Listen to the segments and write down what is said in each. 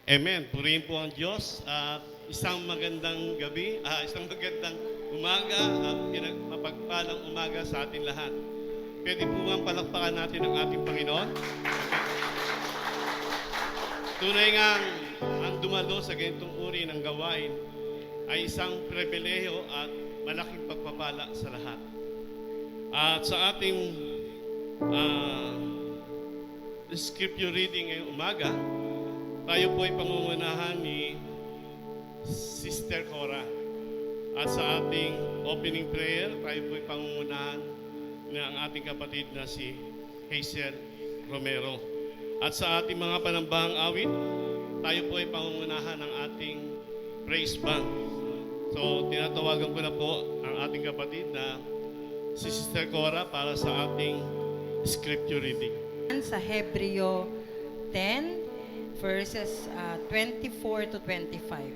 Amen. Purihin po ang Diyos at isang magandang gabi, isang magandang umaga at mapagpalang umaga sa ating lahat. Pwede po bang palakpakan natin ang ating Panginoon? Tunay nga ang dumalo sa ganitong uri ng gawain ay isang pribilehiyo at malaking pagpapala sa lahat. At sa ating scripture reading ngayong umaga, tayo po ay pangungunahan ni Sister Cora. At sa ating opening prayer, tayo po ay pangungunahan ng ating kapatid na si Hazel Romero. At sa ating mga panambahang awit, tayo po ay pangungunahan ng ating praise band. So, tinatawagan ko na po ang ating kapatid na si Sister Cora para sa ating scripture reading. Sa Hebreo 10, verses 24 to 25.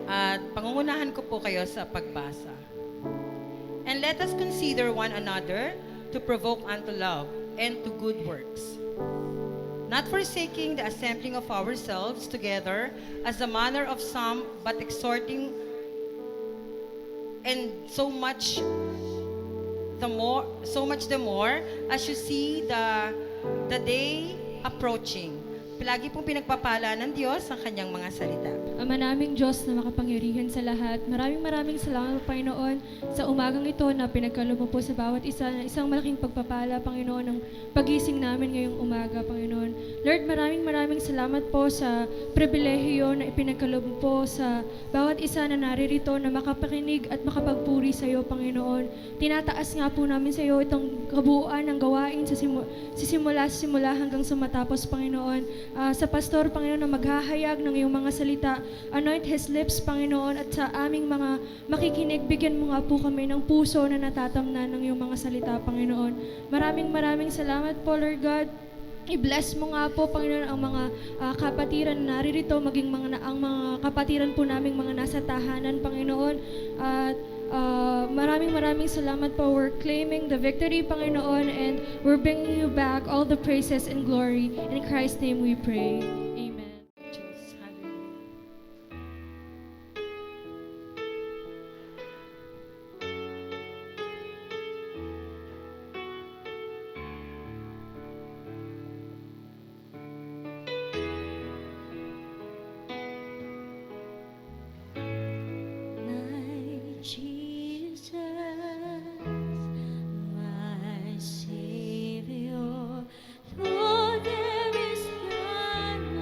At pangungunahan ko po kayo sa pagbasa. And let us consider one another to provoke unto love and to good works, not forsaking the assembling of ourselves together as the manner of some, but exhorting, and so much the more as you see the day approaching. Palagi pong pinagpapala ng Diyos ang kanyang mga salita. Ama naming Diyos na makapangyarihan sa lahat, maraming salamat, Panginoon, sa umagang ito na pinagkaloob mo po sa bawat isa na isang malaking pagpapala, Panginoon, ng pagising namin ngayong umaga, Panginoon. Lord, maraming salamat po sa pribilehiyo na ipinagkaloob mo po sa bawat isa na naririto na makapakinig at makapagpuri sa iyo, Panginoon. Tinataas nga po namin sa iyo itong kabuuan ng gawain sa simula hanggang sa matapos, Panginoon. Sa pastor, Panginoon, na maghahayag ng iyong mga salita, anoint his lips, Panginoon, at sa aming mga makikinig, bigyan mo nga po kami ng puso na natatamnan ng iyong mga salita, Panginoon. Maraming salamat po, Lord God. I-bless mo nga po, Panginoon, ang mga kapatiran na naririto, maging ang mga kapatiran po naming mga nasa tahanan, Panginoon. At maraming salamat po. We're claiming the victory, Panginoon, and we're bringing you back all the praises and glory. In Christ's name we pray. Amen. Diyos, hallelujah. My Jesus, my Savior, Lord, there is none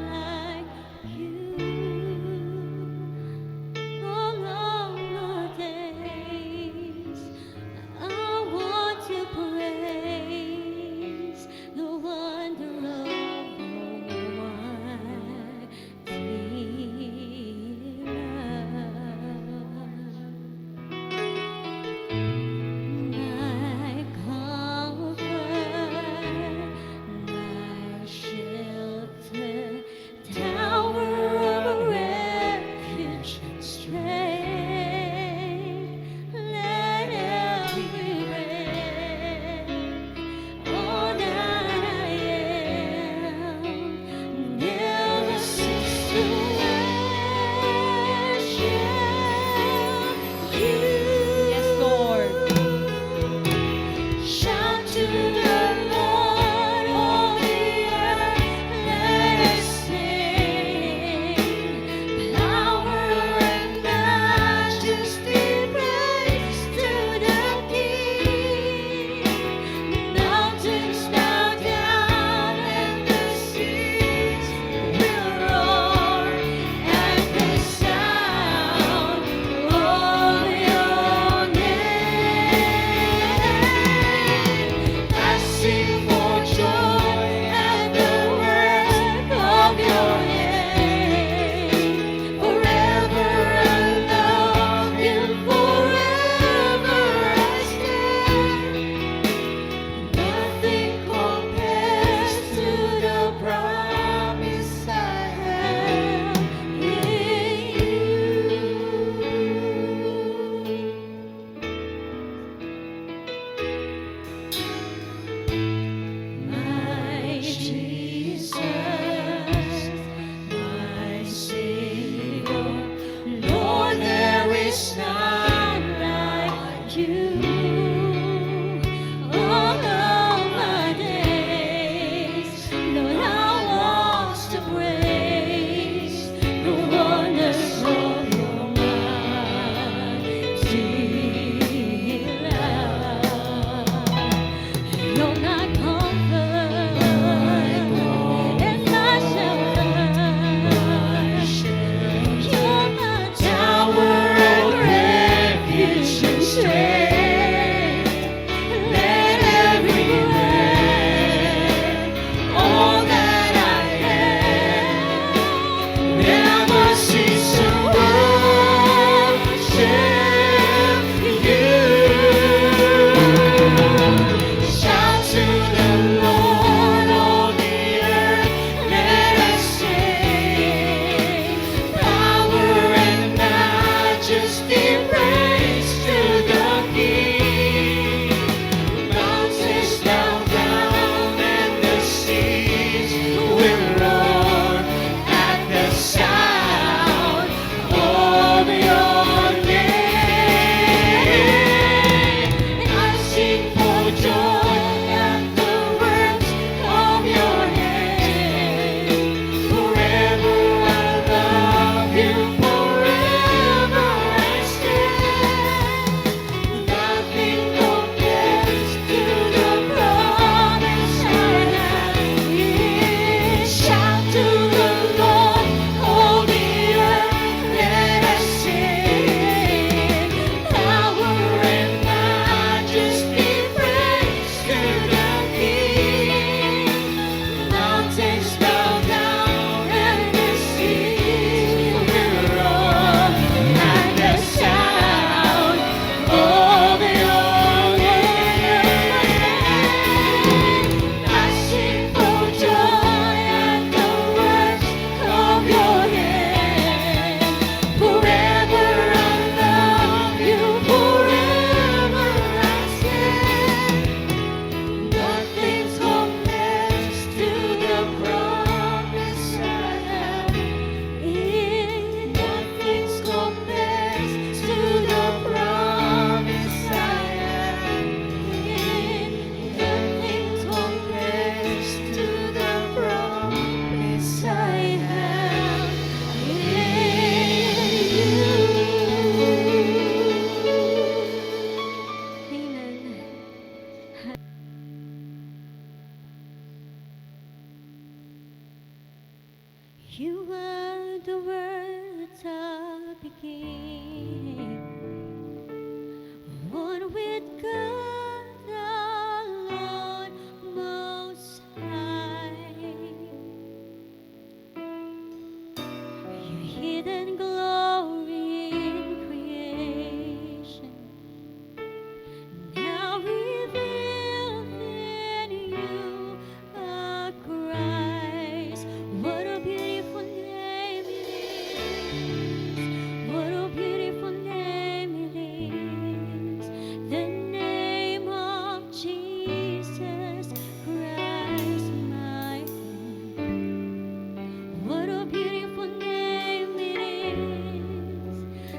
you all of my days. Lord, I want to praise the wonders of your mighty love. You're my comfort and my shelter. You're my tower and refuge and strength. Let every breath, all that I am, never cease to worship you. Shout to the Lord, all the earth, let us sing. Power and majesty, praise to the King. Mountains bow down and the seas will roar at the sound of your name. And I sing for joy at the works of your hand. Forever I love you, forever I stand. Nothing compares to the promise I have. Shout to the Lord, all the earth, let us sing. Power and majesty, praise to the King. Mountains bow down and the seas will roar at the sound of your name. I sing for joy at the works of your hand. Forever I love you, forever I stand. Nothing compares to the promise I have in. Nothing compares to the promise I have in. Nothing compares to the promise I have in you. Amen. You were the words of beginning, one with God the Lord Most High. Your hidden glory in creation, now revealed in you are Christ. What a beautiful name it is. What a beautiful name it is. The name of Jesus Christ, my Lord. What a beautiful name it is.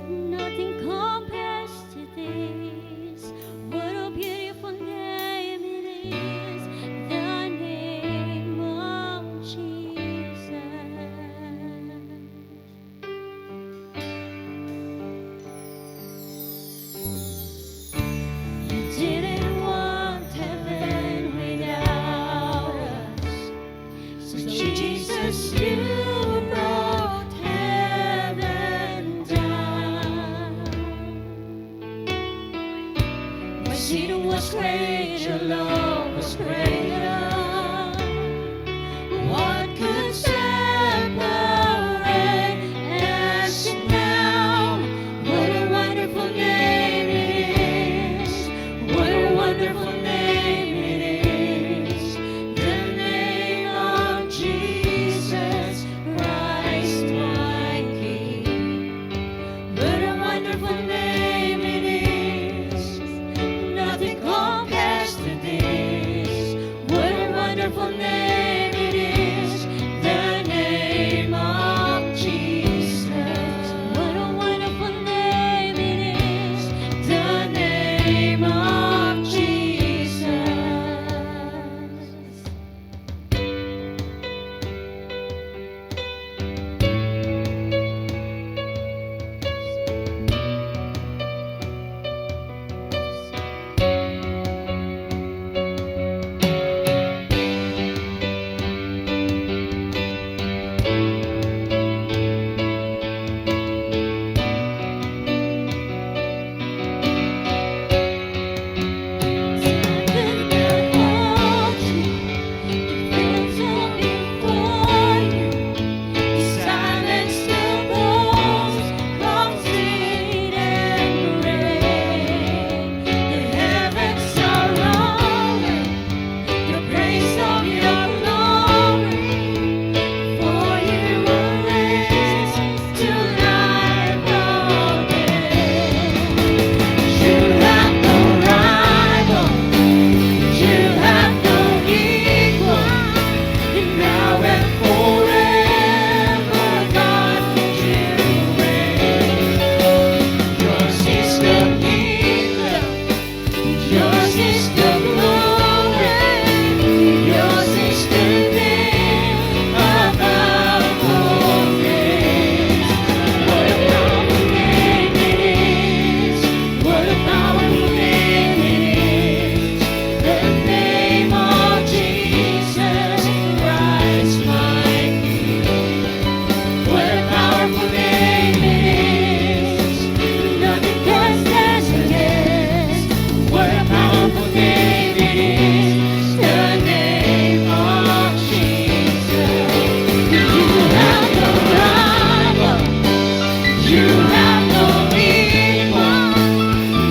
Nothing compares to this. What a beautiful name it is. The name of Jesus. You didn't want heaven without us. So Jesus, you brought heaven down. My sin was great, your love was greater. What could separate us now? What a wonderful name it is. What a wonderful name it is. The name of Jesus Christ, my King. What a wonderful name it is. Nothing compares to this. What a wonderful name it is. The name of Jesus. What a wonderful name it is. The name name of Jesus. Yours is the glory, yours is the name above all names. What a powerful name it is, what a powerful name it is. The name of Jesus Christ my King. What a powerful name it is, nothing can stand against. What a powerful name it is, the name of Jesus. You have no rival, you have no equal,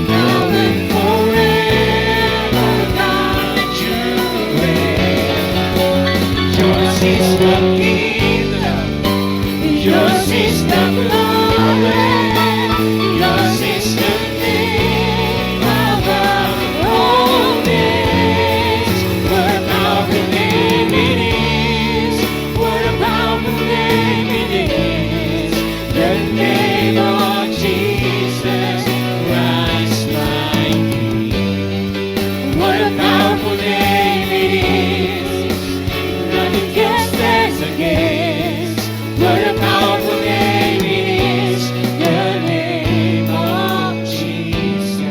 now and forever, God, that you reign. Yours is the kingdom, yours is the glory, yours is the name above all names. What a powerful name it is, what a powerful name it is. The name of Jesus Christ my King. What a powerful name it is, nothing can stand against. What a powerful name it is, the name of Jesus.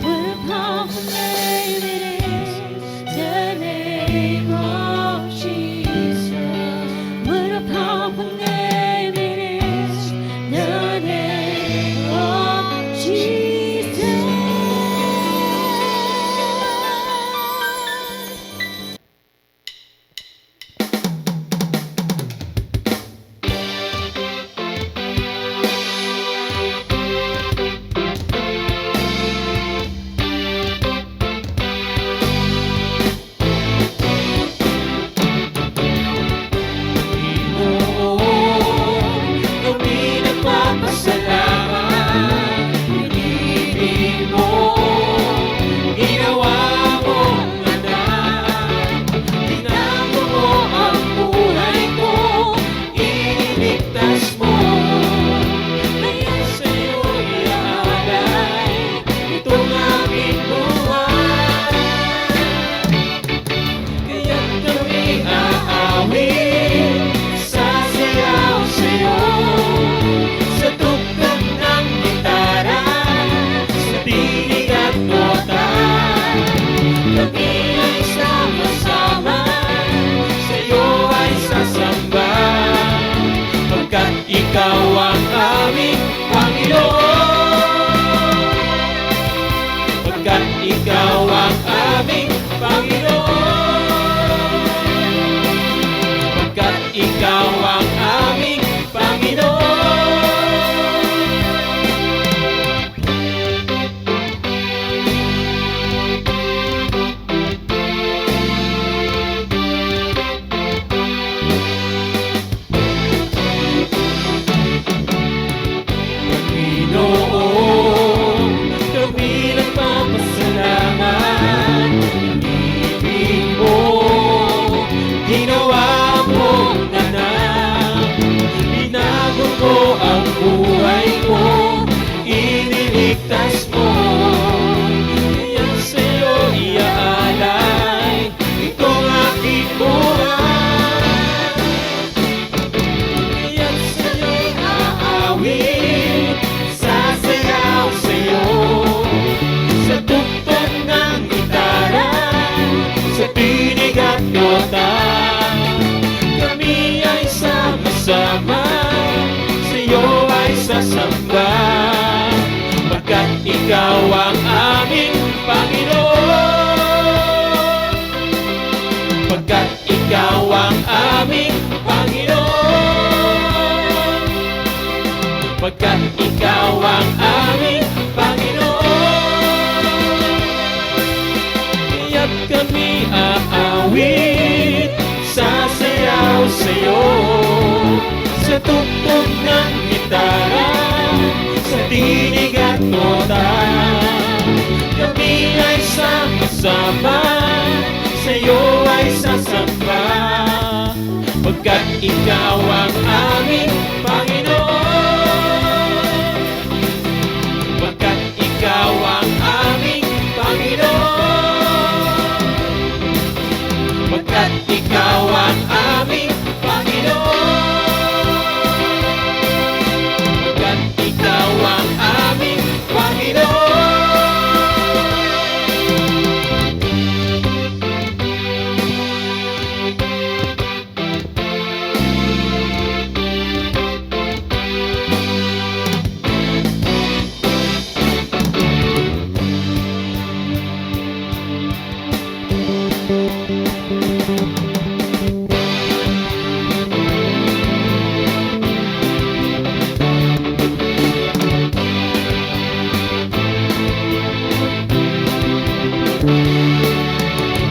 What a powerful name it is, the name of Jesus. What a powerful name it is, the name of Jesus. Kami nagpapasalamat, pinili mo, ginawa mong anak. Tinago mo ang buhay ko, iniligtas mo. Kaya sa'yo iaalay itong aming buhay. Kaya't kami aawit, sasayaw sa'yo. Sa tugtog ng gitara, sa tinig at nota, kami ay sama-sama, sa'yo ay sasamba. Pagkat ikaw ang aming Panginoon, pagkat ikaw ang aming Panginoon, pagkat ikaw ang aming Panginoon. Panginoon, kami nagpapasalamat, pagkat ikaw ang aming Panginoon. Kaya't kami aawit, sasayaw sa'yo, sa tugtog ng gitara, sa tinig at nota. Kami ay sama-sama, sa'yo ay sasamba, pagkat ikaw ang aming Panginoon. Pagkat ikaw ang aming Panginoon. Pagkat ikaw ang aming Panginoon. Pagkat ikaw ang aming Panginoon.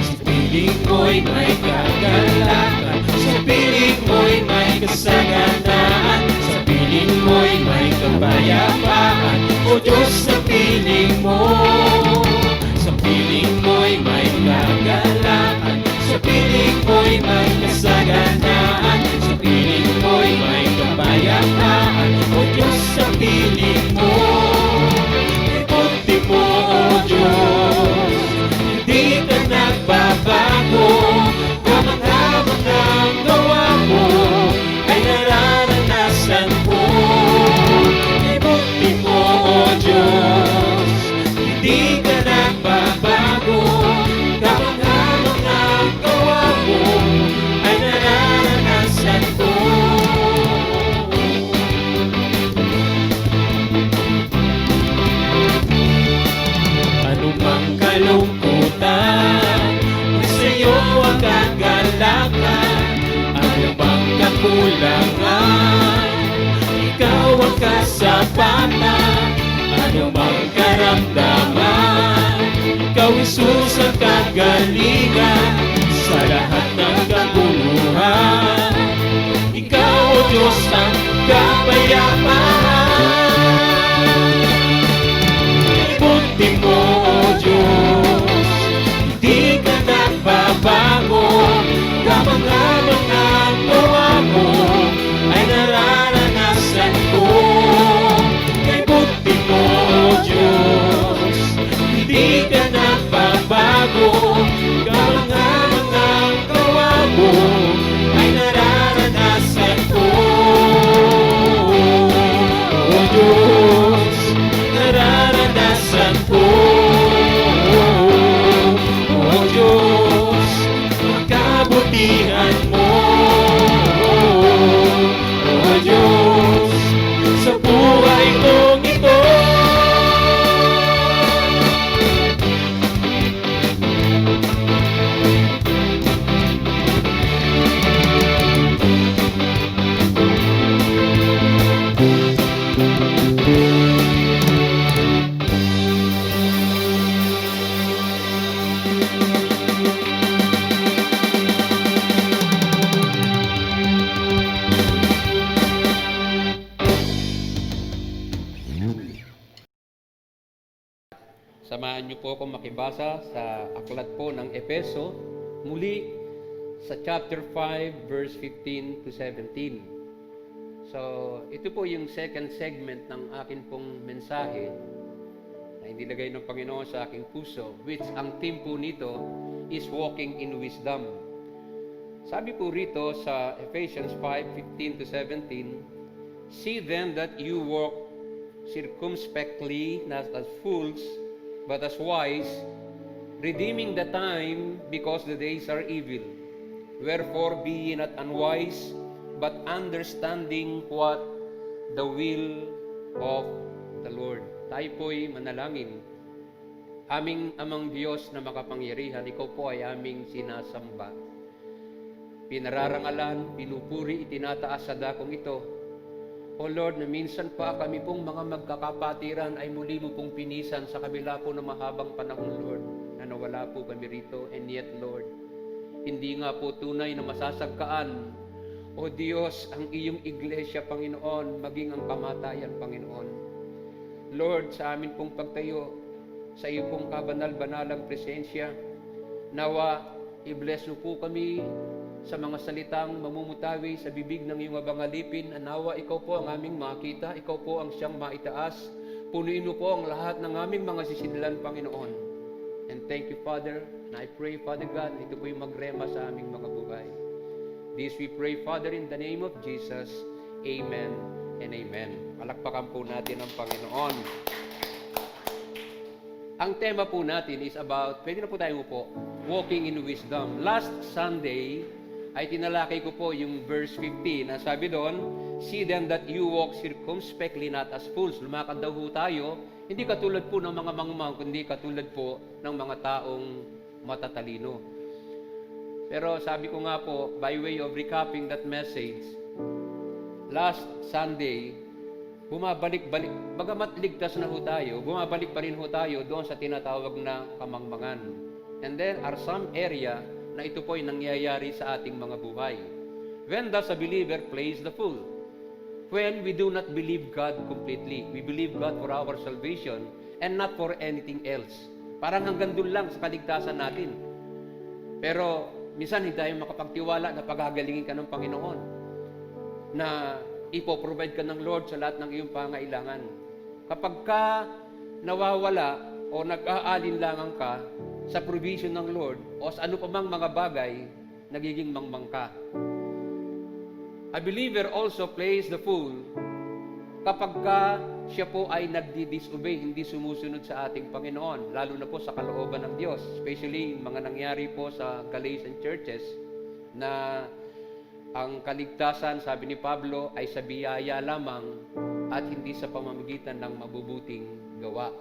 Sa piling mo'y may kagalakan, sa piling mo'y may kasaganaan, sa piling mo'y may kapayapaan, O Diyos, sa piling mo. Sa piling mo'y may kagalakan, sa piling mo'y may kasaganaan, sa piling mo'y may kapayapaan, O Diyos, sa piling mo. Ipunti mo, O Diyos, hindi ka nagbabago, kamang-kamang ang gawa mo ay nararanasan ko. Ipunti mo, O Diyos, hindi ka nagbabago, kamang-kamang ang gawa mo ay nararanasan ko. Anumang kalungkutan, sa'yo ang kagalakan. Anumang kakulangan, ikaw ang kasapatan. Anumang karamdaman, ikaw Jesus ang kagalingan. Sa lahat ng kaguluhan, ikaw o Diyos ang kapayapaan. Ipunti mo, O Diyos, hindi ka nagbabago, kamang-kamang ang gawa mo ay nararanasan ko. Ipunti mo, O Diyos, hindi ka nagbabago, kamang-kamang ang gawa mo ay nararanasan ko. O Diyos, nararanasan ko. O Diyos, ang kabutihan mo. O Diyos, sa buhay kong ito. Samahan niyo po akong makibasa sa aklat po ng Efeso, muli sa chapter 5, verse 15 to 17. So, ito po yung second segment ng akin pong mensahe na inilagay ng Panginoon sa aking puso, which ang theme po nito is walking in wisdom. Sabi po rito sa Ephesians 5:15 to 17, see then that you walk circumspectly, not as fools, but as wise, redeeming the time, because the days are evil. Wherefore be ye not unwise, but understanding what the will of the Lord. Tayo po'y manalangin. Aming Amang Diyos na makapangyarihan, Ikaw po ay aming sinasamba. Pinararangalan, pinupuri, itinataas sa dakong ito O Lord, na minsan pa kami pong mga magkakapatiran ay muli mo pong pinisan sa kabila po ng mahabang panahon, Lord, na nawala po kami rito. And yet, Lord, hindi nga po tunay na masasagkaan, O Diyos, ang iyong iglesia, Panginoon, maging ang kamatayan, Panginoon. Lord, sa amin pong pagtayo, sa iyo pong kabanal-banalang presensya, nawa, i-bless mo po kami sa mga salitang mamumutawi sa bibig ng iyong mabangalipin. Nawa, ikaw po ang aming makita, ikaw po ang siyang maitaas. Punuin mo po ang lahat ng aming mga sisidlan, Panginoon. And thank you, Father, and I pray, Father God, na ito po yung magrema sa aming mga buhay. This we pray, Father, in the name of Jesus. Amen and amen. Palakpakan po natin ang Panginoon. Ang tema po natin is about, pwede na po tayo po, walking in wisdom. Last Sunday, ay tinalakay ko po yung verse 15. Ang sabi doon, see then that you walk circumspectly, not as fools. Lumakad daw po tayo, hindi katulad po ng mga mangmang, kundi katulad po ng mga taong matatalino. Pero sabi ko nga po, by way of recapping that message, last Sunday, bumabalik-balik, bagamat ligtas na ho tayo, bumabalik pa rin ho tayo doon sa tinatawag na kamangmangan. And then, are some area na ito po ay nangyayari sa ating mga buhay. When does a believer plays the fool? When we do not believe God completely. We believe God for our salvation and not for anything else. Parang hanggang doon lang sa kaligtasan natin. Pero, minsan hindi tayo makapagtiwala na pagagalingin ka ng Panginoon, na ipoprovide ka ng Lord sa lahat ng iyong pangailangan. Kapag ka nawawala o nag-aalinlangan ka sa provision ng Lord o sa ano pa mang mga bagay, nagiging mangmang ka. A believer also plays the fool kapag ka siya po ay nagdi-disobey, hindi sumusunod sa ating Panginoon, lalo na po sa kalooban ng Diyos. Especially mga nangyari po sa Galatian churches na ang kaligtasan, sabi ni Pablo, ay sa biyaya lamang at hindi sa pamamagitan ng mabubuting gawa.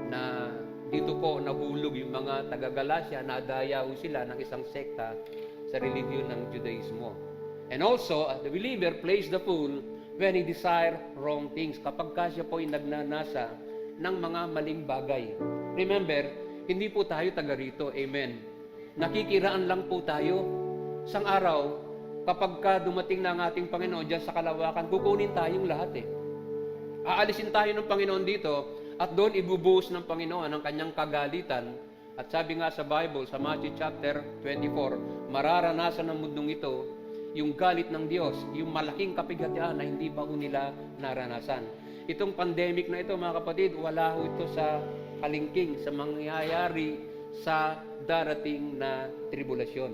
Na dito po nahulog yung mga taga-Galacia, nadayaw sila ng isang sekta sa religiyon ng Judaismo. And also, the believer plays the fool when he desire wrong things. Kapag ka siya po ay nagnanasa ng mga maling bagay. Remember, hindi po tayo taga rito. Amen. Nakikiraan lang po tayo. Sang araw, kapag ka dumating na ang ating Panginoon dyan sa kalawakan, kukunin tayong lahat eh. Aalisin tayo ng Panginoon dito at doon ibubuhos ng Panginoon ang kanyang kagalitan. At sabi nga sa Bible, sa Matthew chapter 24, mararanasan ng mundong ito yung galit ng Diyos, yung malaking kapighatian na hindi pa nila naranasan. Itong pandemic na ito, mga kapatid, wala ho ito sa kalingking, sa mangyayari sa darating na tribulasyon.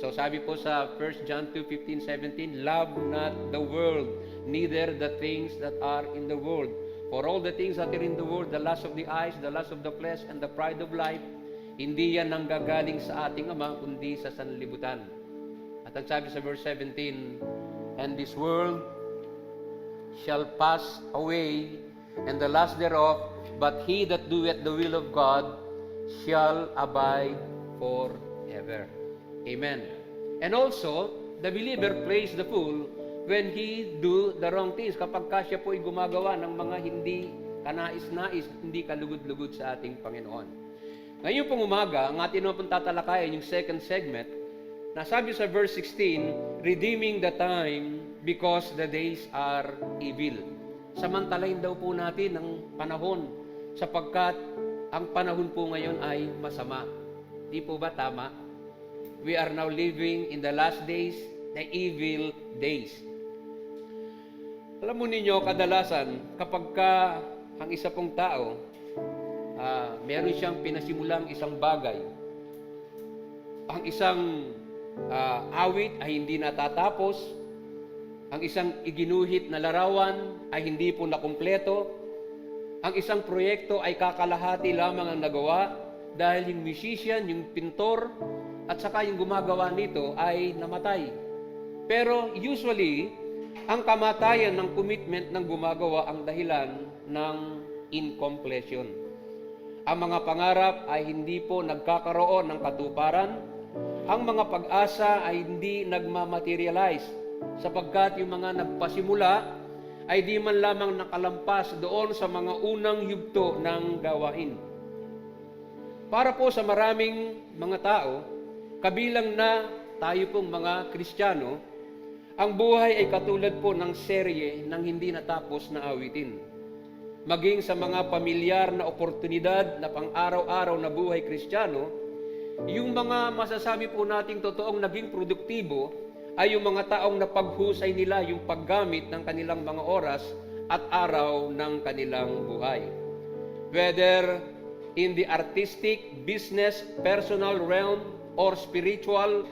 So sabi po sa 1 John 2:15-17, love not the world, neither the things that are in the world. For all the things that are in the world, the lust of the eyes, the lust of the flesh, and the pride of life, hindi yan nanggagaling sa ating Ama, kundi sa sanlibutan. At ang sabi sa verse 17, and this world shall pass away, and the lust thereof, but he that doeth the will of God shall abide forever. Amen. And also, the believer plays the fool when he do the wrong things. Kapag ka siya po ay gumagawa ng mga hindi kanais-nais, hindi kalugod-lugod sa ating Panginoon. Ngayon pong umaga, ang ating naman tatalakayan, yung second segment, nasabi sa verse 16, redeeming the time because the days are evil. Samantalahin daw po natin ang panahon sapagkat ang panahon po ngayon ay masama. Di po ba tama? We are now living in the last days, the evil days. Alam mo ninyo, kadalasan, kapag ka ang isa pong tao, meron siyang pinasimulang isang bagay, ang isang awit ay hindi natatapos, ang isang iginuhit na larawan ay hindi po nakumpleto, ang isang proyekto ay kakalahati lamang ang nagawa dahil yung musician, yung pintor, at saka yung gumagawa nito ay namatay. Pero usually, ang kamatayan ng commitment ng gumagawa ang dahilan ng incompletion. Ang mga pangarap ay hindi po nagkakaroon ng katuparan. Ang mga pag-asa ay hindi nagmamaterialize sapagkat yung mga nagpasimula ay di man lamang nakalampas doon sa mga unang yugto ng gawain. Para po sa maraming mga tao, kabilang na tayo pong mga Kristiyano, ang buhay ay katulad po ng serye ng hindi natapos na awitin. Maging sa mga pamilyar na oportunidad na pang-araw-araw na buhay Kristiyano, yung mga masasabi po nating totoong naging produktibo ay yung mga taong napaghusay nila yung paggamit ng kanilang mga oras at araw ng kanilang buhay. Whether in the artistic, business, personal realm, or spiritual,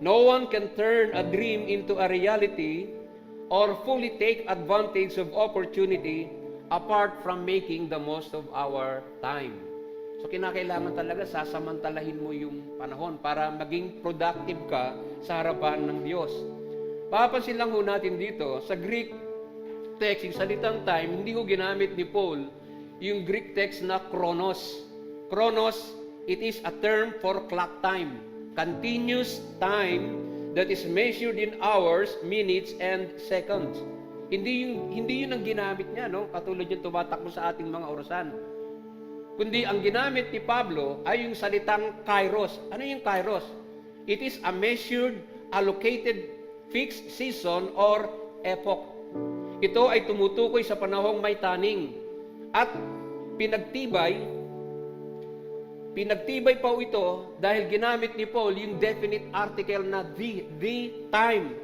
no one can turn a dream into a reality or fully take advantage of opportunity apart from making the most of our time. So kinakailangan talaga sasamantalahin mo yung panahon para maging productive ka sa harapan ng Diyos. Papansin lang ho natin dito, sa Greek text, yung salitang time, hindi ho ginamit ni Paul yung Greek text na chronos. Chronos, it is a term for clock time. Continuous time that is measured in hours, minutes, and seconds. Hindi yun ang ginamit niya, no? Katulad yung tumatakbo sa ating mga orasan. Kundi ang ginamit ni Pablo ay yung salitang kairos. Ano yung kairos? It is a measured, allocated, fixed season or epoch. Ito ay tumutukoy sa panahong may taning. At pinagtibay pa ito dahil ginamit ni Paul yung definite article na the time.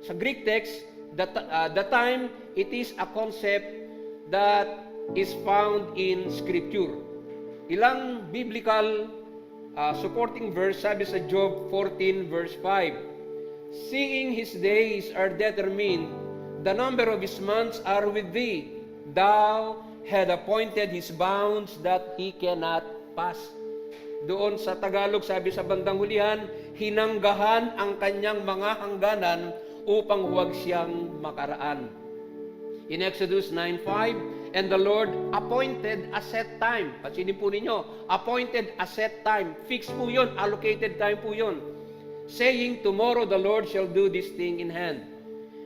Sa Greek text, the time, it is a concept that is found in Scripture. Ilang biblical supporting verse, sabi sa Job 14 verse 5, "Seeing his days are determined, the number of his months are with thee. Thou had appointed his bounds that he cannot pass." Doon sa Tagalog, sabi sa bandang hulihan, hinanggahan ang kanyang mga hangganan upang huwag siyang makaraan. In Exodus 9:5, "And the Lord appointed a set time." Pansinin po ninyo, appointed a set time. Fixed po yun, allocated time po yun. "Saying, tomorrow the Lord shall do this thing in hand."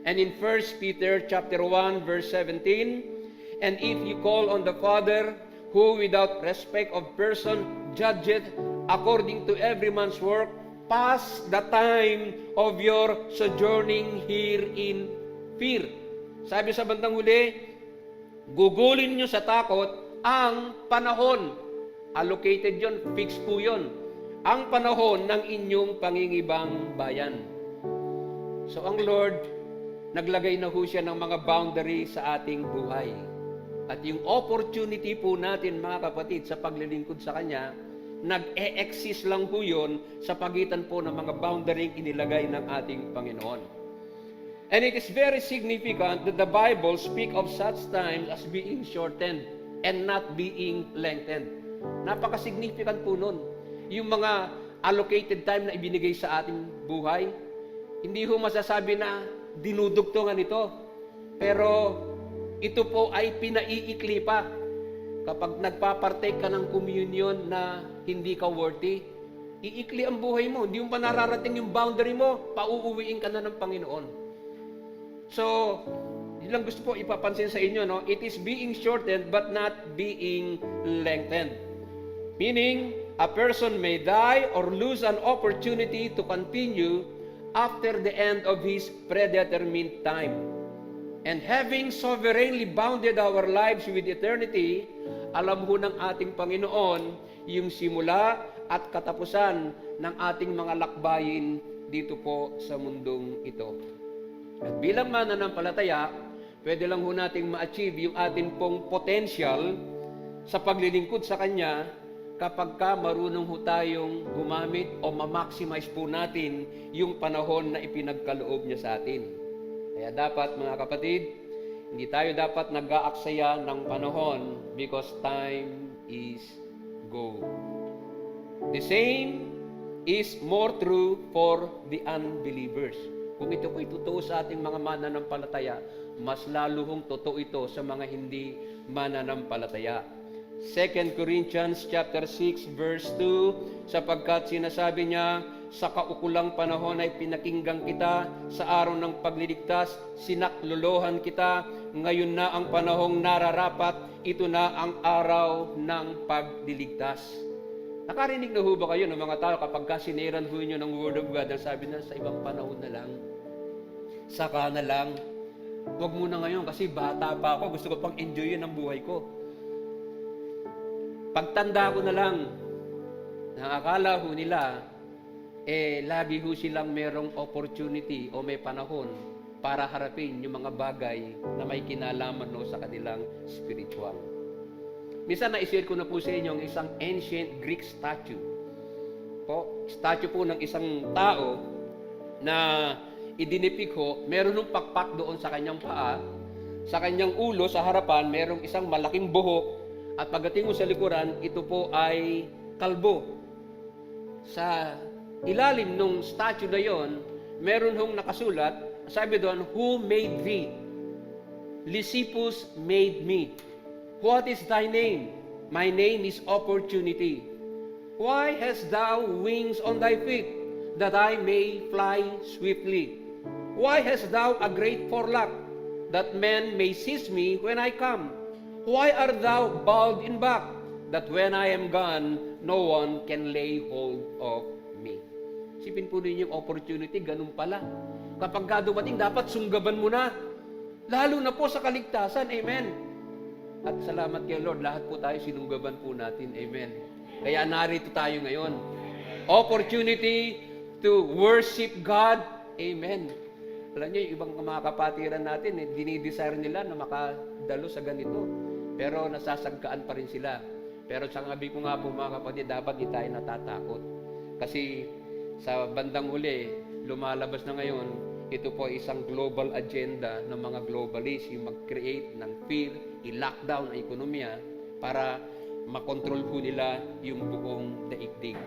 And in 1 Peter chapter 1 verse 17, "And if you call on the Father, who without respect of person judgeth according to every man's work, pass the time of your sojourning here in fear." Sabi sa bandang huli, gugulin nyo sa takot ang panahon. Allocated yon, fixed po yon. Ang panahon ng inyong pangingibang bayan. So ang Lord, naglagay na ho siya ng mga boundary sa ating buhay. At yung opportunity po natin, mga kapatid, sa paglilingkod sa Kanya, nag-e-exist lang po yun sa pagitan po ng mga boundary inilagay ng ating Panginoon. And it is very significant that the Bible speak of such times as being shortened and not being lengthened. Napaka-significant po nun. Yung mga allocated time na ibinigay sa ating buhay, hindi ho masasabi na dinudugtungan ito. Pero ito po ay pinaiikli pa. Kapag nagpapartake ka ng communion na hindi ka worthy, iikli ang buhay mo. Hindi mo pa nararating yung boundary mo, pauuwiin ka na ng Panginoon. So, yun lang gusto po ipapansin sa inyo, no? It is being shortened but not being lengthened. Meaning, a person may die or lose an opportunity to continue after the end of his predetermined time. And having sovereignly bounded our lives with eternity, alam ho ng ating Panginoon yung simula at katapusan ng ating mga lakbayin dito po sa mundong ito. At bilang mananampalataya, pwede lang ho nating ma-achieve yung ating pong potential sa paglilingkod sa Kanya kapag ka marunong ho tayong gumamit o ma-maximize po natin yung panahon na ipinagkaloob niya sa atin. Kaya dapat, mga kapatid, hindi tayo dapat nag-aaksaya ng panahon because time is gold. The same is more true for the unbelievers. Kung ito po'y totoo sa ating mga mananampalataya, mas lalo hong totoo ito sa mga hindi mananampalataya. 2 Corinthians chapter 6 verse 2, sapagkat sinasabi niya, sa kaukulang panahon ay pinakinggan kita, sa araw ng pagliligtas, sinaklolohan kita, ngayon na ang panahong nararapat, ito na ang araw ng pagliligtas. Nakarinig na ho ba kayo ng mga tao kapag kasineran ho nyo ng Word of God, sabi na sa ibang panahon na lang, saka na lang, huwag muna ngayon kasi bata pa ako, gusto ko pang enjoyin ang buhay ko. Pagtanda ko na lang, nakakala ho nila, lagi ho silang merong opportunity o may panahon para harapin yung mga bagay na may kinalaman no, sa kanilang spiritual. Minsan na-share ko na po sa inyo ang isang ancient Greek statue. Statue po ng isang tao na idinipik ho, meron ng pakpak doon sa kanyang paa, sa kanyang ulo, sa harapan, merong isang malaking buhok, at pagdating mo sa likuran, ito po ay kalbo. Sa ilalim ng statue na yon, meron hong nakasulat, sabi doon, who made thee? Lysippus made me. What is thy name? My name is Opportunity. Why hast thou wings on thy feet, that I may fly swiftly? Why hast thou a great forelock, that men may seize me when I come? Why art thou bald in back, that when I am gone, no one can lay hold of me? Sipin po ninyo yung opportunity, ganun pala. Kapag dumating, dapat sunggaban mo na. Lalo na po sa kaligtasan, amen. At salamat kay Lord, lahat po tayo sinunggaban po natin, amen. Kaya narito tayo ngayon. Opportunity to worship God, amen. Alam niyo, yung ibang mga kapatiran natin, dinidesire nila na makadalo sa ganito. Pero nasasagkaan pa rin sila. Pero sabi ko nga po mga kapatid, dapat di tayo natatakot. Kasi sa bandang huli, lumalabas na ngayon, ito po ay isang global agenda ng mga globalist, yung mag-create ng fear, i-lockdown ang ekonomiya para makontrol po nila yung buong daigdig.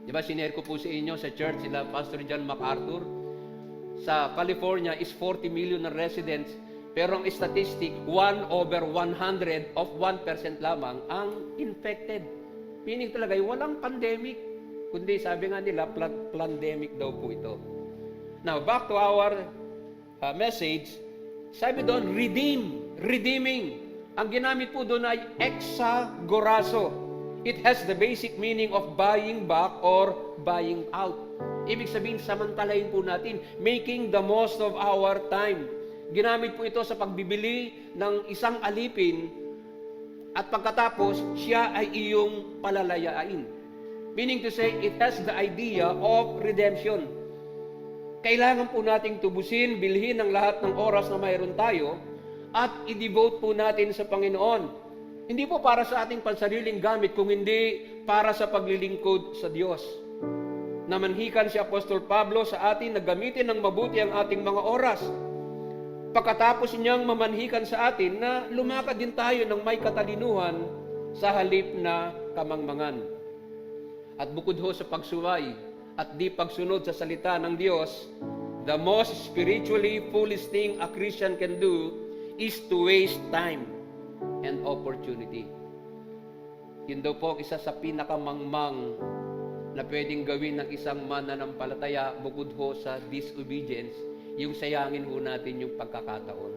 Di ba, sinare ko po sa inyo sa church sila Pastor John MacArthur. Sa California is 40 million na residents, pero ang statistic, 1/100 of 1% lamang ang infected. Meaning talaga, walang pandemic, kundi sabi nga nila, pandemic daw po ito. Now, back to our message, sabi doon, redeeming. Ang ginamit po doon ay exagorazo. It has the basic meaning of buying back or buying out. Ibig sabihin, samantalahin po natin, making the most of our time. Ginamit po ito sa pagbibili ng isang alipin at pagkatapos, siya ay iyong palalayain. Meaning to say, it has the idea of redemption. Kailangan po nating tubusin, bilhin ang lahat ng oras na mayroon tayo at i-devote po natin sa Panginoon. Hindi po para sa ating pansariling gamit, kung hindi para sa paglilingkod sa Diyos. Namanhikan si Apostol Pablo sa atin na gamitin ng mabuti ang ating mga oras. Pagkatapos niyang mamanhikan sa atin na lumakad din tayo ng may katalinuhan sa halip na kamangmangan. At bukod ho sa pagsuway at di pagsunod sa salita ng Diyos, the most spiritually foolish thing a Christian can do is to waste time and opportunity. Yun daw po isa sa pinakamangmang na pwedeng gawin ng isang mananampalataya bukod ho sa disobedience, yung sayangin ho natin yung pagkakataon,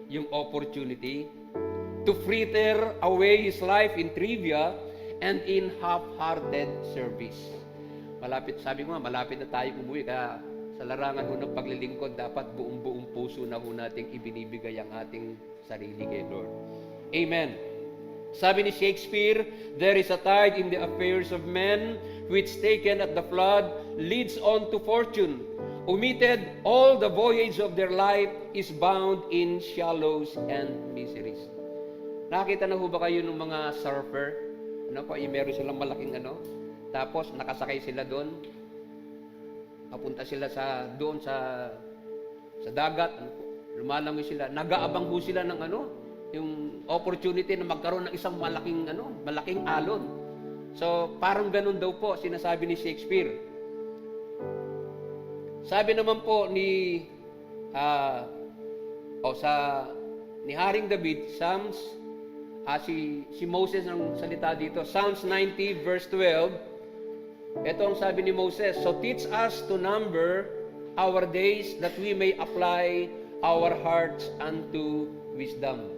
yung opportunity to fritter away his life in trivia and in half-hearted service. Sabi ko nga, malapit na tayo umuwi, kaya sa larangan ho ng paglilingkod, dapat buong puso na ho nating ibinibigay ang ating sarili kay Lord. Amen. Sabi ni Shakespeare, there is a tide in the affairs of men, which taken at the flood, leads on to fortune. Omitted, all the voyage of their life is bound in shallows and miseries. Nakita na ho ba kayo ng mga surfer? Meron silang malaking tapos nakasakay sila doon. Papunta sila doon sa dagat. Lumalangoy sila. Nag-aabang ho sila ng yung opportunity na magkaroon ng isang malaking alon. So, parang ganun daw po sinasabi ni Shakespeare. Sabi naman po ni Haring David, Psalms si Moses ang salita dito. Psalms 90 verse 12. Ito ang sabi ni Moses, "So teach us to number our days that we may apply our hearts unto wisdom."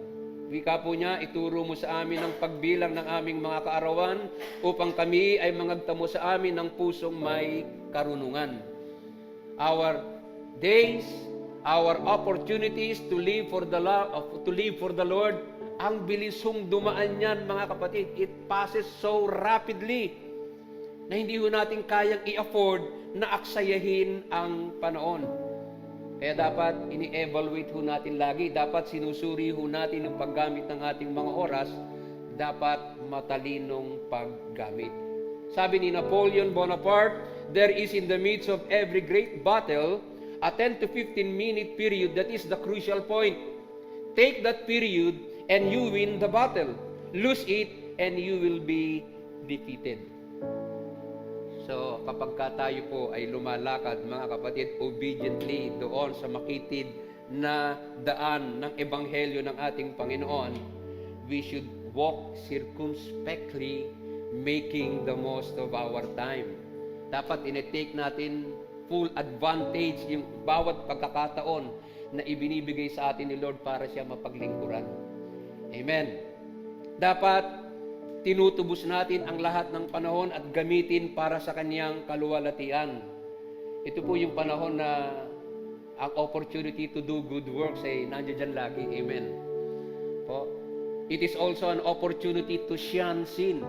Wika po niya, ituro mo sa amin ang pagbilang ng aming mga kaarawan upang kami ay mangagtamo sa amin ng pusong may karunungan. Our days, our opportunities to live for the Lord, ang bilisong dumaan yan mga kapatid. It passes so rapidly na hindi ho natin kayang i-afford na aksayahin ang panahon. Kaya dapat ini-evaluate ho natin lagi. Dapat sinusuri ho natin yung paggamit ng ating mga oras. Dapat matalinong paggamit. Sabi ni Napoleon Bonaparte, "There is in the midst of every great battle a 10 to 15 minute period that is the crucial point. Take that period and you win the battle. Lose it and you will be defeated." So, kapag tayo po ay lumalakad, mga kapatid, obediently doon sa makitid na daan ng ebanghelyo ng ating Panginoon, we should walk circumspectly, making the most of our time. Dapat initake natin full advantage yung bawat pagkakataon na ibinibigay sa atin ni Lord para siya mapaglingkuran. Amen. Dapat tinutubos natin ang lahat ng panahon at gamitin para sa kanyang kaluwalhatian. Ito po yung panahon na ang opportunity to do good works ay nandiyan dyan lagi. Amen. Po. It is also an opportunity to shun sin.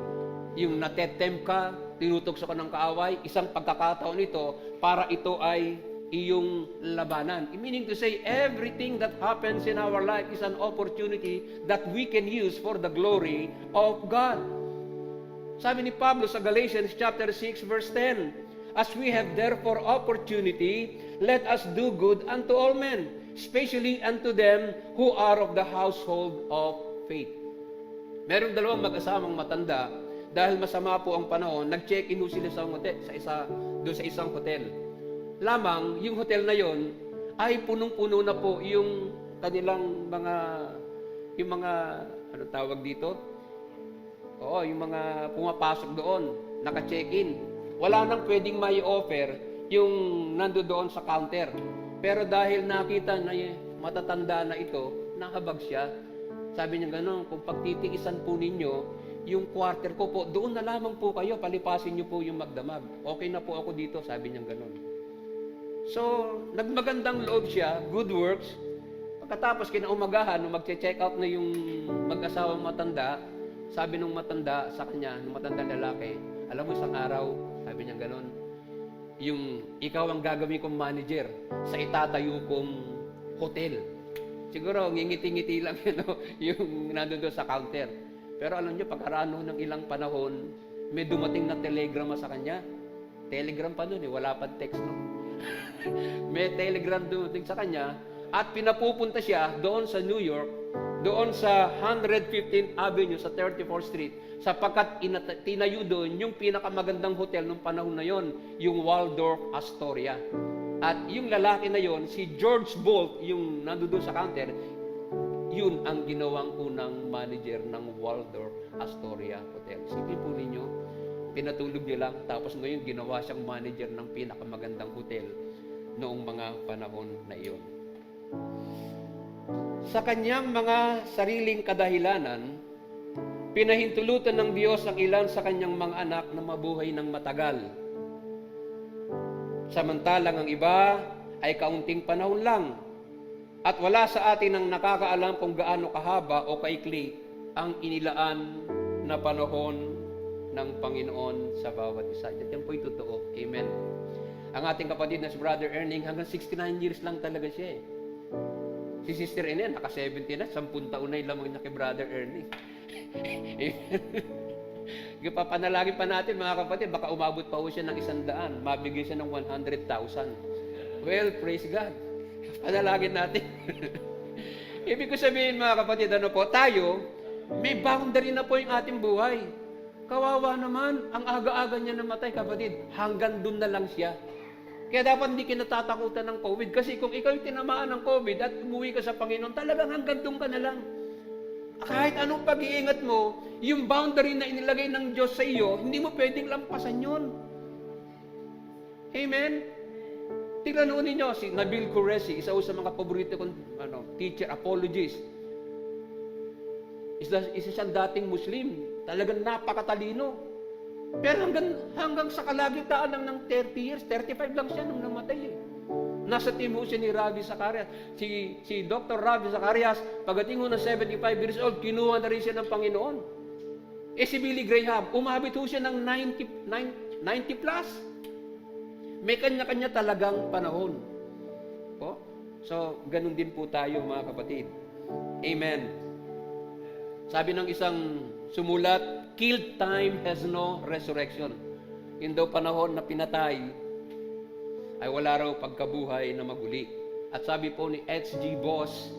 Yung natetempt ka, tinutokso ka ng kaaway, isang pagkakataon ito para ito ay iyong labanan. Meaning to say, everything that happens in our life is an opportunity that we can use for the glory of God. Sabi ni Pablo sa Galatians chapter 6 verse 10, "As we have therefore opportunity, let us do good unto all men, especially unto them who are of the household of faith." Merong dalawang mag-asamang matanda, dahil masama po ang panahon, nag-check-in sila sa hotel, doon sa isang hotel. Lamang, yung hotel na yon ay punong-puno na po yung kanilang mga, ano tawag dito? Oo, yung mga pumapasok doon, naka-check-in. Wala nang pwedeng may offer yung nando doon sa counter. Pero dahil nakita na matatanda na ito, nahabag siya. Sabi niya gano'n, kung pagtitiisan po ninyo, yung quarter ko po, doon na lamang po kayo, palipasin niyo po yung magdamag. Okay na po ako dito, sabi niya gano'n. So, nagmagandang loob siya, good works. Pagkatapos kinaumagahan, nung magche-check out na yung mag-asawang matanda, sabi nung matanda sa kanya, nung matanda lalaki, alam mo isang araw, sabi niya gano'n, yung ikaw ang gagawin kong manager sa itatayo kong hotel. Siguro, ngingiti-ngiti lang yun, no? Yung nandun doon sa counter. Pero alam niyo, pagkaraan ng ilang panahon, may dumating na telegrama sa kanya. Telegram pa nun wala pa text no. May telegram dumating sa kanya at pinapupunta siya doon sa New York, doon sa 115th Avenue sa 34th Street sapagkat tinayo doon yung pinakamagandang hotel nung panahon na yon, yung Waldorf Astoria. At yung lalaki na yon, si George Bolt, yung nandoon sa counter, yun ang ginawang unang manager ng Waldorf Astoria Hotel. Isipin po ninyo, pinatulog niya lang, tapos ngayon ginawa siyang manager ng pinakamagandang hotel noong mga panahon na iyon. Sa kanyang mga sariling kadahilanan, pinahintulutan ng Diyos ang ilan sa kanyang mga anak na mabuhay ng matagal. Samantalang ang iba ay kaunting panahon lang. At wala sa atin ang nakakaalam kung gaano kahaba o kaikli ang inilaan na panahon ng Panginoon sa bawat isa. At yan po'y totoo. Amen. Ang ating kapatid na si Brother Erning, hanggang 69 years lang talaga siya eh. Si Sister Inen, naka 70 na, 10 taon na yung lamang na kay Brother Erning. Papanalangin pa natin mga kapatid, baka umabot pa ho siya ng 100, mabigay siya ng 100,000. Well, praise God. Panalangin natin. Ibig ko sabihin mga kapatid, ano po, tayo, may boundary na po yung ating buhay. Kawawa naman, ang aga-aga niya namatay, kapatid, hanggang dun na lang siya. Kaya dapat hindi kinatatakutan ng COVID. Kasi kung ikaw yung tinamaan ng COVID at umuwi ka sa Panginoon, talagang hanggang dun ka na lang. Kahit anong pag-iingat mo, yung boundary na inilagay ng Diyos sa iyo, hindi mo pwedeng lampasan yun. Amen? Tingnan ninyo, si Nabil Qureshi, isa sa mga paborito kong teacher, apologist. Isa siyang dating Muslim. Talagang napakatalino. Pero hanggang sa kalagitnaan ng 30 years, 35 lang siya nung namatay. Nasa timo siya ni Ravi Zacharias. Si Dr. Ravi Zacharias, pagdating ng 75 years old, kinuha na rin siya ng Panginoon. Si Billy Graham, umabot siya ng 90 plus. May kanya-kanya talagang panahon. Po? So, ganun din po tayo mga kapatid. Amen. Sabi ng isang sumulat, killed time has no resurrection. Yun daw panahon na pinatay, ay wala raw pagkabuhay na maguli. At sabi po ni H.G. Boss,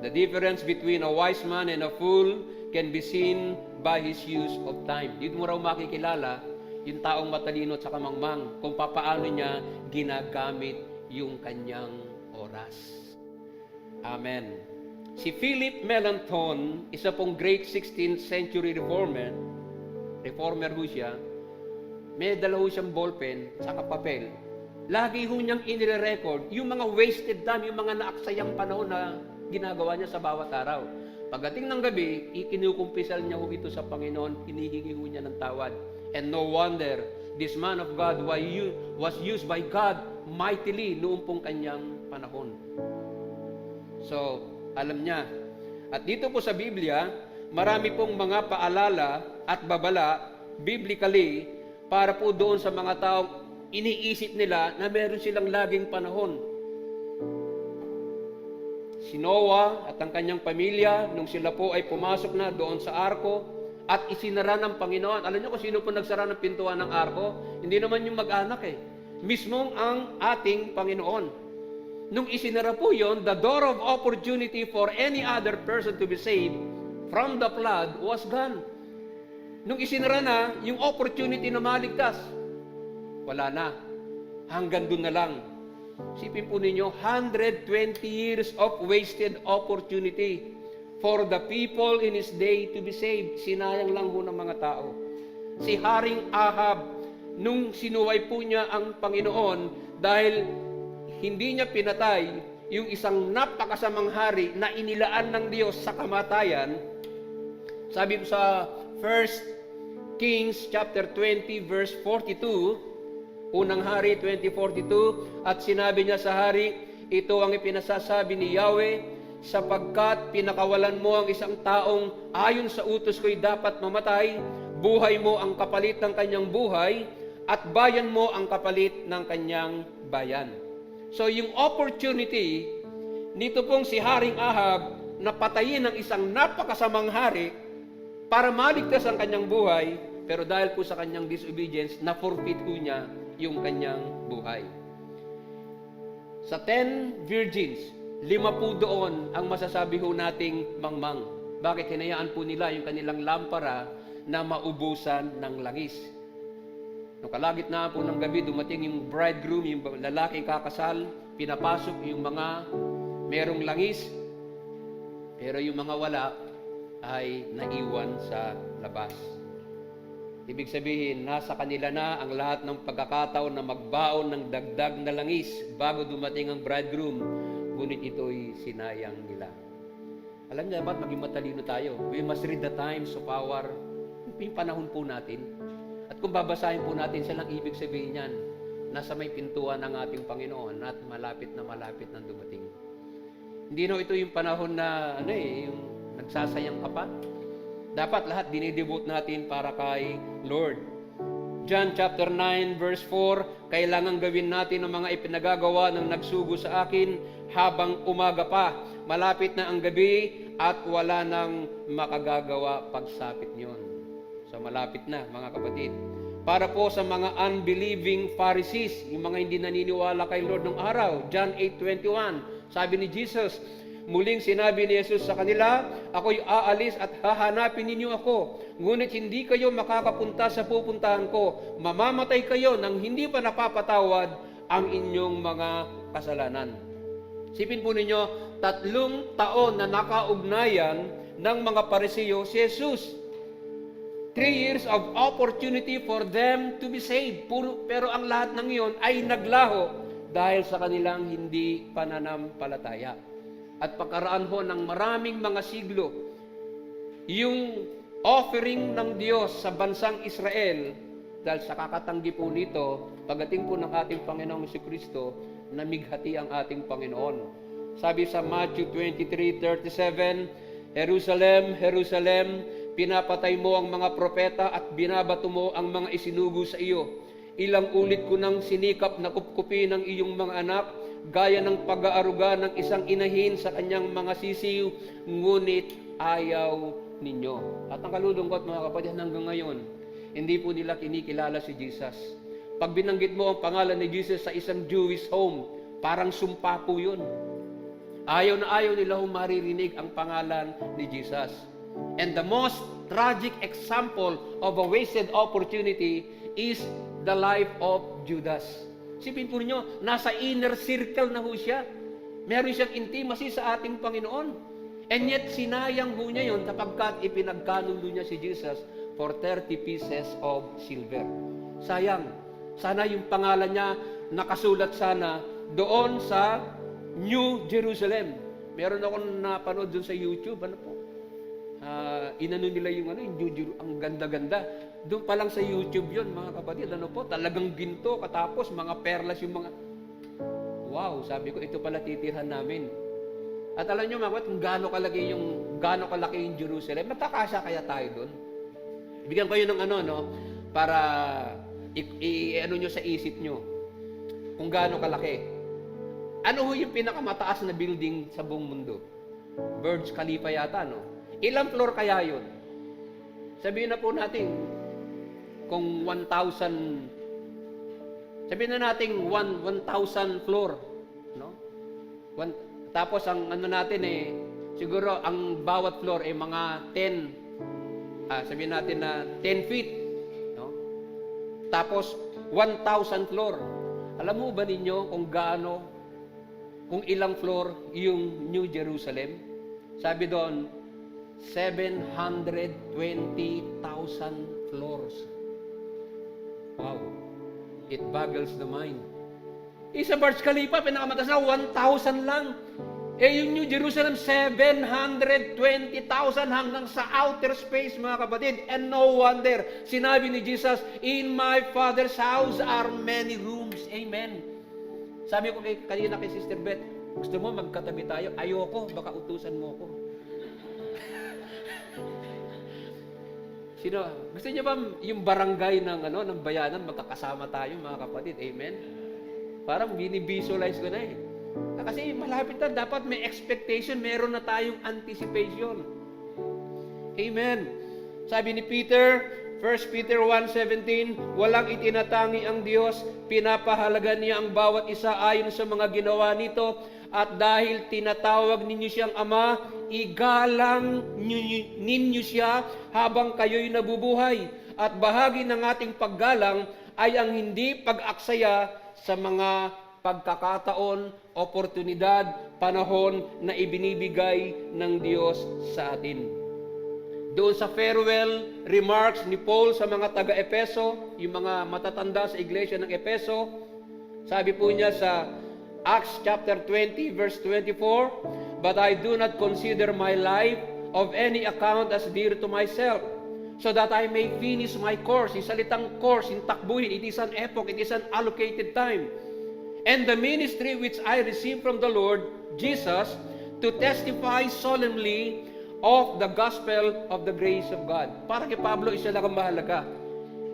the difference between a wise man and a fool can be seen by his use of time. Dito mo raw makikilala yung taong matalino at saka mangmang kung papaano niya ginagamit yung kanyang oras. Amen. Si Philip Melanchthon, isa pong great 16th century reformer ho siya, may dala ho siyang ballpen at saka papel. Lagi ho niyang inire-record yung mga wasted time, yung mga naaksayang panahon na ginagawa niya sa bawat araw. Pagdating ng gabi, ikinukumpisal niya ho ito sa Panginoon, hinihingi ho niya ng tawad. And no wonder, this man of God was used by God mightily noong pong kanyang panahon. So, alam niya. At dito po sa Biblia, marami pong mga paalala at babala, biblically, para po doon sa mga taong iniisip nila na meron silang laging panahon. Si Noah at ang kanyang pamilya, nung sila po ay pumasok na doon sa arko at isinara ng Panginoon. Alam niyo kung sino po nagsara ng pintuan ng arko? Hindi naman yung mag-anak mismong ang ating Panginoon. Nung isinara po yon, the door of opportunity for any other person to be saved from the flood was gone. Nung isinara na, yung opportunity na maligtas, wala na. Hanggang dun na lang. Sipin po ninyo, 120 years of wasted opportunity for the people in his day to be saved. Sinayang lang ho ng mga tao. Si Haring Ahab, nung sinuway po niya ang Panginoon, dahil hindi niya pinatay yung isang napakasamang hari na inilaan ng Diyos sa kamatayan. Sabi po sa 1 Kings chapter 20 verse 42, unang hari 20:42, at sinabi niya sa hari, ito ang ipinasasabi ni Yahweh, sapagkat pinakawalan mo ang isang taong ayon sa utos ko'y dapat mamatay, buhay mo ang kapalit ng kanyang buhay, at bayan mo ang kapalit ng kanyang bayan. So yung opportunity nito pong si Haring Ahab na patayin ng isang napakasamang hari para maligtas ang kanyang buhay, pero dahil po sa kanyang disobedience, na-forfeit po niya yung kanyang buhay. Sa 10 virgins, 5 po doon ang masasabi ho nating mangmang. Bakit? Hinayaan po nila yung kanilang lampara na maubusan ng langis. Nung kalagitnaan po ng gabi, dumating yung bridegroom, yung lalaking kakasal, pinapasok yung mga merong langis, pero yung mga wala ay naiwan sa labas. Ibig sabihin, nasa kanila na ang lahat ng pagkakataon na magbaon ng dagdag na langis bago dumating ang bridegroom, ngunit ito'y sinayang nila. Alam niyo, dapat maging matalino tayo. We must read the times of yung panahon po natin. At kung babasahin po natin, silang ibig sabihin niyan, nasa may pintuan ng ating Panginoon at malapit na dumating. Hindi no ito yung panahon na yung nagsasayang ka pa. Dapat lahat dinidebut natin para kay Lord. John chapter 9 verse 4, kailangan gawin natin ang mga ipinagagawa ng nagsugo sa akin habang umaga pa. Malapit na ang gabi at wala nang makagagawa pagsapit niyon. So malapit na mga kapatid. Para po sa mga unbelieving Pharisees, yung mga hindi naniniwala kay Lord ng araw, John 8:21, sabi ni Jesus, muling sinabi ni Jesus sa kanila, ako'y aalis at hahanapin ninyo ako, ngunit hindi kayo makakapunta sa pupuntahan ko, mamamatay kayo nang hindi pa napapatawad ang inyong mga kasalanan. Sipin po ninyo, 3 taon na nakaugnayan ng mga Pariseo si Jesus. 3 years of opportunity for them to be saved. Pero ang lahat ng iyon ay naglaho dahil sa kanilang hindi pananampalataya. At pagkaraan ho ng maraming mga siglo, yung offering ng Diyos sa bansang Israel, dahil sa kakatanggi po nito, pagdating po ng ating Panginoong Jesucristo, namighati ang ating Panginoon. Sabi sa Matthew 23:37, Jerusalem, Jerusalem, pinapatay mo ang mga propeta at binabato mo ang mga isinugo sa iyo. Ilang ulit ko nang sinikap na kupkupin ang iyong mga anak, gaya ng pag-aaruga ng isang inahin sa kanyang mga sisiw, ngunit ayaw ninyo. At ang kalulungkot, mga kapatid, hanggang ngayon, hindi po nila kinikilala si Jesus. Pag binanggit mo ang pangalan ni Jesus sa isang Jewish home, parang sumpa po yun. Ayaw na ayaw nila maririnig ang pangalan ni Jesus. And the most tragic example of a wasted opportunity is the life of Judas. Sipin po ninyo, nasa inner circle na ho siya. Meron siyang intimacy sa ating Panginoon. And yet, sinayang ho niya yun kapagkat ipinagkanulo niya si Jesus for 30 pieces of silver. Sayang. Sana yung pangalan niya nakasulat sana doon sa New Jerusalem. Meron akong napanood doon sa YouTube. Ano po? Inano nila yung ang ganda-ganda. Doon pa lang sa YouTube yon, mga kapatid. Ano po? Talagang ginto, katapos mga perlas yung mga... Wow, sabi ko, ito pala titirhan namin. At alam nyo, mga kapatid, kung gaano kalaki yung Jerusalem, magkakasya kaya tayo doon? Bigyan kayo ng para i-ano nyo sa isip nyo. Kung gaano kalaki. Ano ho yung pinakamataas na building sa buong mundo? Burj Khalifa yata, no? Ilang floor kaya yun? Sabihin na po natin, kung 1,000, sabihin na natin 1,000 floor, no? Tapos ang natin siguro ang bawat floor mga 10, sabihin natin na 10 feet, no? Tapos 1,000 floor. Alam mo ba ninyo kung ilang floor yung New Jerusalem? Sabi doon, 720,000 floors. Wow. It boggles the mind. Isa Burj Khalifa, pinakamataas na 1,000 lang. Yung New Jerusalem, 720,000 hanggang sa outer space, mga kapatid. And no wonder, sinabi ni Jesus, in my Father's house are many rooms. Amen. Sabi ko kanina kay Sister Beth, gusto mo magkatabi tayo? Ayoko, baka utusan mo ko. Sino? Gusto niyo ba yung barangay ng bayanan, magkakasama tayo, mga kapatid? Amen? Parang binivisualize ko na Kasi malapit na, dapat may expectation, meron na tayong anticipation. Amen. Sabi ni Peter, 1 Peter 1:17, walang itinatangi ang Diyos, pinapahalagan niya ang bawat isa ayon sa mga ginawa nito, at dahil tinatawag ninyo siyang Ama, igalang ninyo siya habang kayo'y nabubuhay. At bahagi ng ating paggalang ay ang hindi pag-aksaya sa mga pagkakataon, oportunidad, panahon na ibinibigay ng Diyos sa atin. Doon sa farewell remarks ni Paul sa mga taga-Epeso, yung mga matatanda sa iglesia ng Epeso, sabi po niya sa Acts chapter 20 verse 24, but I do not consider my life of any account as dear to myself, so that I may finish my course. Yung salitang course, yung takbuhin, it is an epoch, it is an allocated time. And the ministry which I received from the Lord Jesus to testify solemnly of the gospel of the grace of God. Para kay Pablo, isa lang ang mahalaga.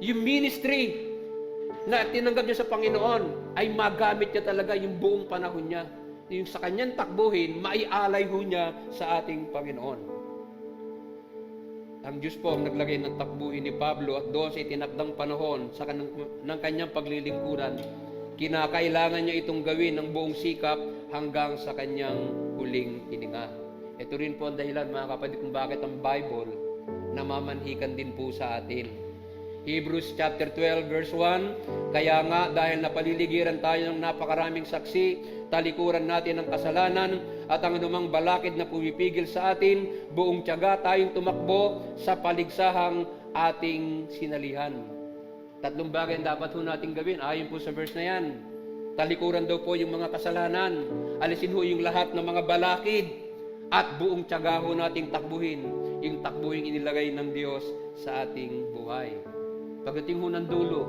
Yung ministry na tinanggap niya sa Panginoon ay magamit niya talaga yung buong panahon niya. Yung sa kanyang takbuhin, maialay ho niya sa ating Panginoon. Ang Diyos po ang naglagay ng takbuhin ni Pablo at doon sa itinakdang panahon ng kanyang paglilingkuran, kinakailangan niya itong gawin ng buong sikap hanggang sa kanyang huling hininga. Ito rin po ang dahilan, mga kapatid, kung bakit ang Bible namamanhikan din po sa atin. Hebrews chapter 12 verse 1, kaya nga dahil napaliligiran tayo ng napakaraming saksi, talikuran natin ang kasalanan at ang anumang balakid na pumipigil sa atin, buong tiyaga tayong tumakbo sa paligsahang ating sinalihan. Tatlong bagay ang dapat ho natin gawin, ayon po sa verse na yan. Talikuran daw po yung mga kasalanan, alisin ho yung lahat ng mga balakid, at buong tiyaga ho nating takbuhin yung takbuhin inilagay ng Diyos sa ating buhay. Pagdating ho ng dulo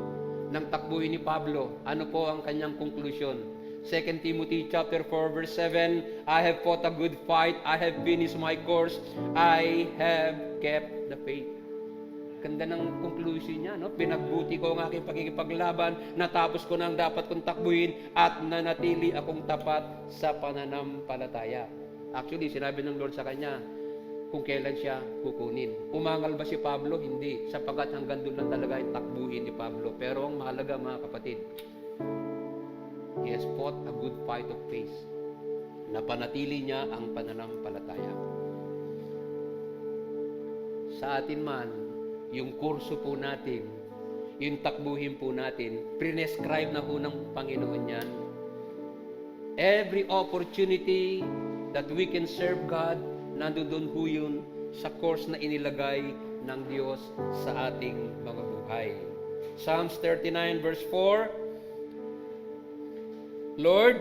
ng takbuhin ni Pablo, ano po ang kanyang konklusyon? 2 Timothy chapter 4 verse 7, I have fought a good fight, I have finished my course, I have kept the faith. Ganda ng conclusion niya, no? Pinagbuti ko ang aking pagkikipaglaban, natapos ko na ang dapat kong takbuhin, at nanatili akong tapat sa pananampalataya. Actually, sinabi ng Lord sa kanya, kung kailan siya kukunin. Umangal ba si Pablo? Hindi. Sapagkat hanggang doon lang talaga yung takbuhin ni Pablo. Pero ang mahalaga mga kapatid, he has fought a good fight of faith. Napanatili niya ang pananampalataya. Sa atin man, yung kurso po natin, yung takbuhin po natin, prescribe na po ng Panginoon yan. Every opportunity that we can serve God, nandoon po yun sa course na inilagay ng Diyos sa ating mga buhay. Psalms 39 verse 4, Lord,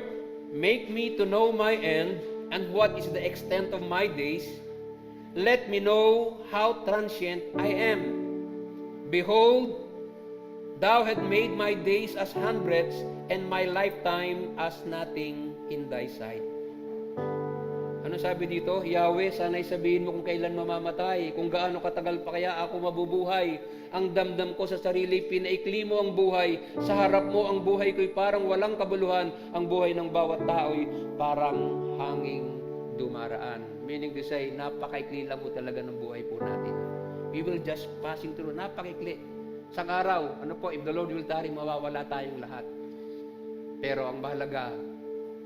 make me to know my end and what is the extent of my days. Let me know how transient I am. Behold, thou hast made my days as hundreds and my lifetime as nothing in thy sight. Ano sabi dito? Yahweh, sana'y sabihin mo kung kailan mamamatay, kung gaano katagal pa kaya ako mabubuhay. Ang damdam ko sa sarili, pinaikli mo ang buhay. Sa harap mo ang buhay ko'y parang walang kabuluhan. Ang buhay ng bawat tao'y parang hanging dumaraan. Meaning to say, napakaikli lang mo talaga ng buhay po natin. We will just passing through. Napakaikli. Sa araw, ano po, if the Lord will tarry, mawawala tayong lahat. Pero ang mahalaga,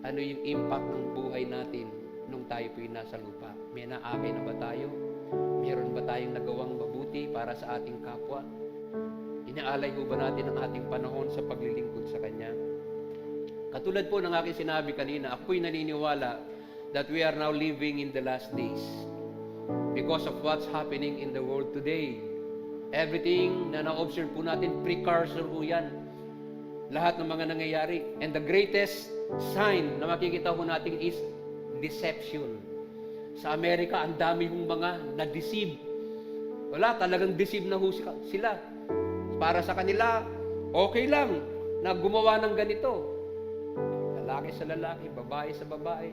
ano yung impact ng buhay natin nung tayo po'y nasa lupa? May naakay na ba tayo? Meron ba tayong nagawang mabuti para sa ating kapwa? Inaalay ho ba natin ang ating panahon sa paglilingkod sa Kanya? Katulad po ng aking sinabi kanina, ako'y naniniwala that we are now living in the last days because of what's happening in the world today. Everything na na-observe po natin, precursor po yan. Lahat ng mga nangyayari. And the greatest sign na makikita po natin is deception. Sa Amerika, ang dami hong mga na-deceive. Wala, talagang deceive na ho sila. Para sa kanila, okay lang na gumawa ng ganito. Lalaki sa lalaki, babae sa babae.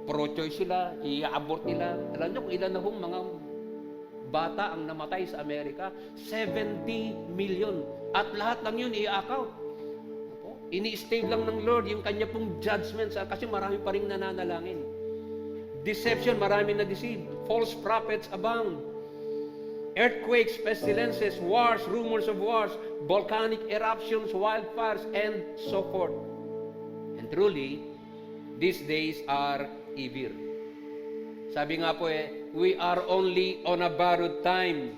Pro-choice sila, i-abort nila. Alam niyo kung ilan na hong mga bata ang namatay sa Amerika? 70 million. At lahat lang yun i-account. Ini-stave lang ng Lord yung kanya pong judgment kasi marami pa rin nananalangin. Deception, marami na deceive. False prophets abound. Earthquakes, pestilences, wars, rumors of wars, volcanic eruptions, wildfires, and so forth. And truly, these days are evil. Sabi nga po we are only on a borrowed time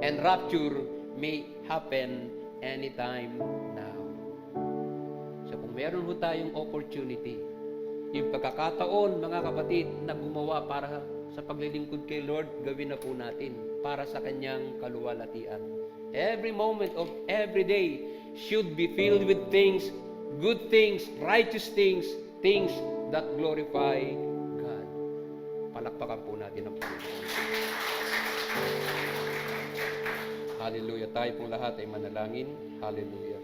and rapture may happen anytime now. So kung meron ho tayong opportunity, yung pagkakataon, mga kapatid, na gumawa para sa paglilingkod kay Lord, gawin na po natin para sa Kanyang kaluwalhatian. Every moment of every day should be filled with things, good things, righteous things, things that glorify God. Palakpakan po natin ang Panginoon. Hallelujah. Tayo pong lahat ay manalangin. Hallelujah.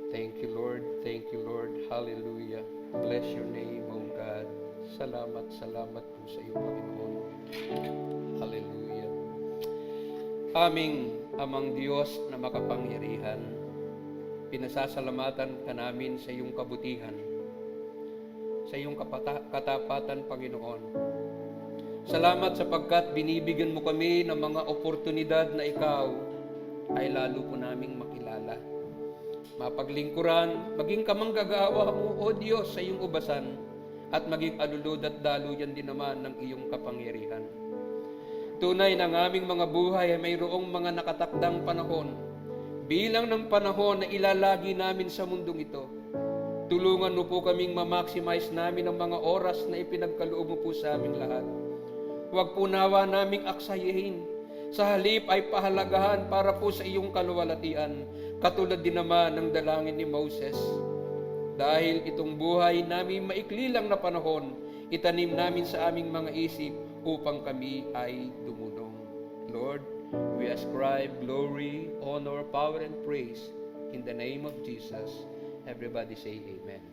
Thank you, Lord. Thank you, Lord. Hallelujah. Bless your name, O God. Salamat, salamat po sa iyo, Panginoon. Hallelujah. Aming Amang Diyos na makapangyarihan, pinasasalamatan ka namin sa iyong kabutihan, sa iyong katapatan, Panginoon. Salamat sapagkat binibigyan mo kami ng mga oportunidad na ikaw ay lalo po naming makilala. Mapaglingkuran, maging kamanggagawa mo, O Diyos, sa iyong ubasan, at maging alulod at daluyan din naman ng iyong kapangyarihan. Tunay ng aming mga buhay ay mayroong mga nakatakdang panahon. Bilang ng panahon na ilalagi namin sa mundong ito, tulungan mo po kaming ma-maximize namin ang mga oras na ipinagkaloob mo po sa aming lahat. Huwag po nawa naming aksayahin. Sa halip ay pahalagahan para po sa iyong kaluwalhatian, katulad din naman ng dalangin ni Moses. Dahil itong buhay namin maikli lang na panahon, itanim namin sa aming mga isip upang kami ay dumulong. Lord, we ascribe glory, honor, power, and praise in the name of Jesus. Everybody say amen.